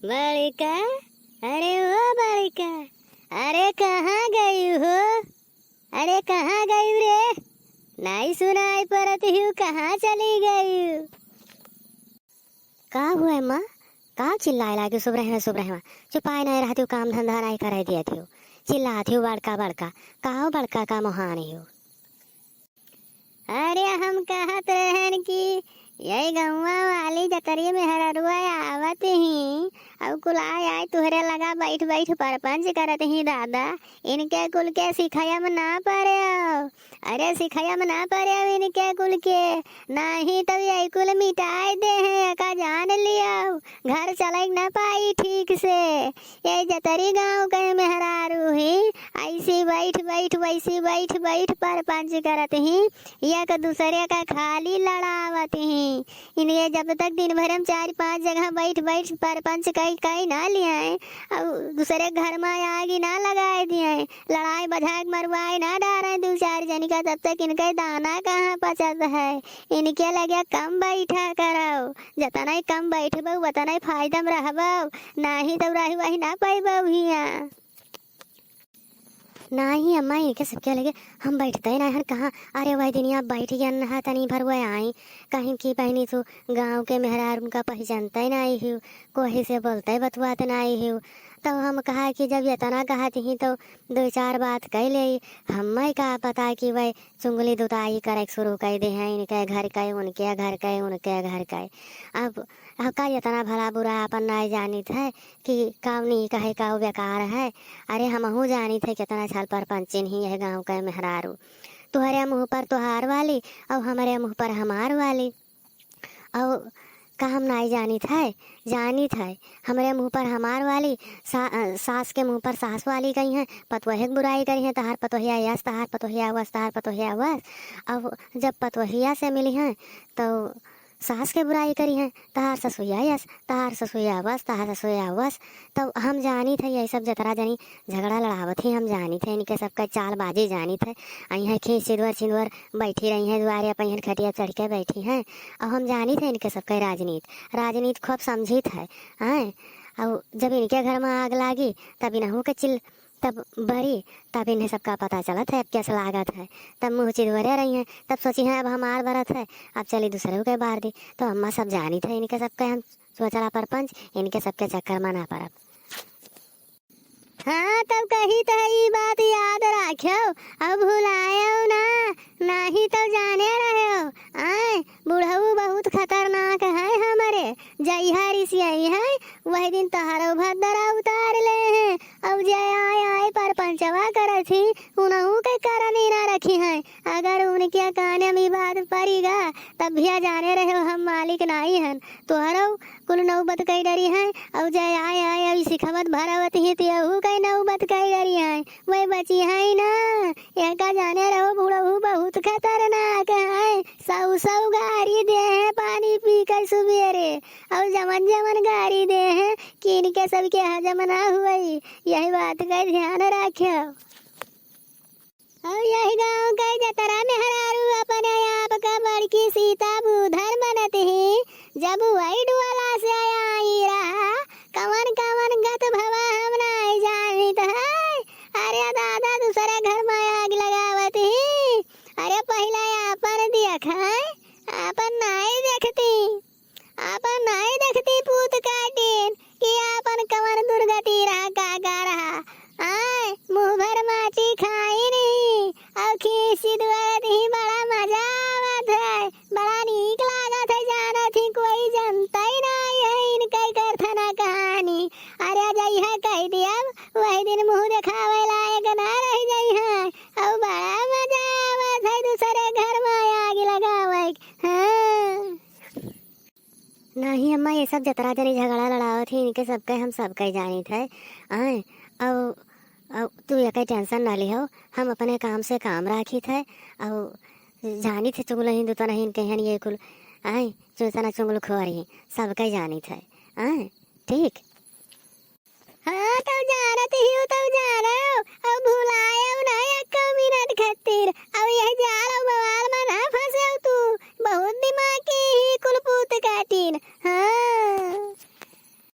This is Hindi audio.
बालिका, अरे ओ बालिका, अरे कहाँ गई हो? अरे कहाँ गई रे? नहीं सुनाई पड़त हूँ, कहाँ चली गई? का हुआ माँ? का चिल्लाए लागे सुबह चुपाए नहीं रहती हो, काम धंधा नहीं करे दिए थे, चिल्लाती हो बड़का बड़का का बड़का का मोहानी हो। अरे हम कहत रहन कि यही गौवा वाली जतरी में हररुआ आवत ही अब कुलाय आए तुहरे लगा बैठ बैठ परपंच करत ही दादा। इनके कुल के सिखायम ना पड़े, अरे सिखायम ना पड़े इनके कुल के, नहीं तब यही कुल मिटाई दे हैं का जान लिया, घर चल ना पाई ठीक से। ये जतरी गाँव के मेहरारू ही ऐसी बैठ बैठ वैसी बैठ बैठ परपंच करत ही, एक दूसरे का खाली लड़ावत ही। इन्हें जब तक दिन भर हम 4-5 जगह बैठ बैठ परपंच कई ना लियाए, और दूसरे घर में आगे ना लगाए दिए, लड़ाई बधाक मरवाए ना डारे 2-4 जन का, तब तक इनका दाना कहाँ पचत है। इनके लगे कम बैठा करो, जतना ही कम बैठबो उतना ही फायदा में रहबो, नहीं तो रही वही ना पैबो भैया। नहीं अम्मा इनके सबके लगे हम बैठते ही नहीं कहाँ। अरे वही दिन आप बैठ गया नहा तनी भर वह आई कहीं की पहनी तो गांव के मेहरार उनका पहचानता ही नहीं हूँ, कोई से बोलते ही बतवात नहीं हूँ। तो हम कहा कि जब इतना कहा थी तो 2-4 बात कह ले, हमें का पता कि वह चुंगली दुताई करे शुरू कर दे हैं, इनके घर का उनके घर का उनके घर का। अब का इतना भला बुरा अपन नहीं जानित है कि काम नहीं कहे का बेकार है। अरे हमहू जानी थे कितना साल पर पंचिन ही है गाँव का मेहरारू, तुहरे मुँह पर तुहार वाली और हमारे मुँह पर हमार वाली, और का हम नहीं जानी थे हमारे मुँह पर हमार वाली, सास के मुँह पर सास वाली गई हैं, पतोहे की बुराई करी हैं, तहार पतोहिया यस तहार पतोहिया वस तहार पतोहिया वस। अब जब पतोहिया से मिली हैं तो सास के बुराई करी है, तहार ससुया यस तहार ससुया बस तहार ससुया बस। तो हम जानी थे यही सब जतरा जनी झगड़ा लड़ावत ही, हम जानी थे इनके सबका चालबाजी जानी थे। आई है खींच सिंदूर बैठी रही हैं द्वारे अपन खटिया चढ़ के बैठी हैं, और हम जानी थे इनके सबका राजनीति खूब समझी थे हैं। और जब इनके घर में आग लागी तब इन्हों के तब बड़ी, तब इन्हें सबका पता चला था अब कैसा लागत है, तब मुँह चिदवरे रही हैं, तब सोची हैं अब हमार बरत है अब चली दूसरे के बार दी। तो अम्मा सब जानी थे इनके सबके, हम सोचला परपंच इनके सबके चक्कर में ना पड़ब। हाँ तब कही तो ये बात याद रखो, अब भुलायो ना, नहीं तो जाने रहे हो आए बुढ़ऊ बहुत खतरनाक है हमारे, जइहा रिसियाई है वही दिन तहारो भद्दरा उतार ले हैं। अब जय आए परपंचवा करे थी उन्हों के करनी ना रखी है, अगर उनके काने में बात पड़ेगा तब भी जाने रहे हो हम मालिक नहीं हैं, तुहरो कुल नौबत कई डरी है। अब जय आए अभी सिखवत भरावत ही तेहू कई नौबत कई डरी है, वही बची है ना, यह का जाने रहो बुढ़ऊ बहुत खतरनाक है। सौ गाड़ी दे है पानी पी कर सुबेरे, और जमन गाड़ी दे है कि इनके सबके हजम ना हुई, यही बात का ध्यान रखो। और यही गाँव का जतरा मेहरारू अपने आप का बड़की सीता बुधर बनत ही, जब वही डुअला से आई रहा कवन कवन गत भवा हम नहीं जानित है। अरे दादा दूसरे घर में आग लगावत ही, अरे पहला अपन देख है अपन नहीं देखती पूत का दिन कि अपन कवन दुर्गति रहा का रहा, आए मुँह भर माटी खाई नहीं और खींची दुआरत ही, बड़ा मजा आवत है, बड़ा नीक लागत है, जाना थी कोई जनता ही नहीं है इनका करथना कहानी। अरे जाई है कह दिया वही दिन मुँह दिखावे लायक ना रह जाई है, और बड़ा मजा आवत है दूसरे घर में आग लगावे। हाँ नहीं अम्मा ये सब जतरा जनी झगड़ा लड़ावत थी इनके सबके हम सबके जानी थे आए। अब तू एक टेंशन ना ली हो, हम अपने काम से काम राखी थे, और जानी थे चुगल हिंदू तो नहीं कहीं ये कुल आए चूतना चुगल खोरी सबके जानी थे आए ठीक। हाँ तब जानत ही तब जानो, अब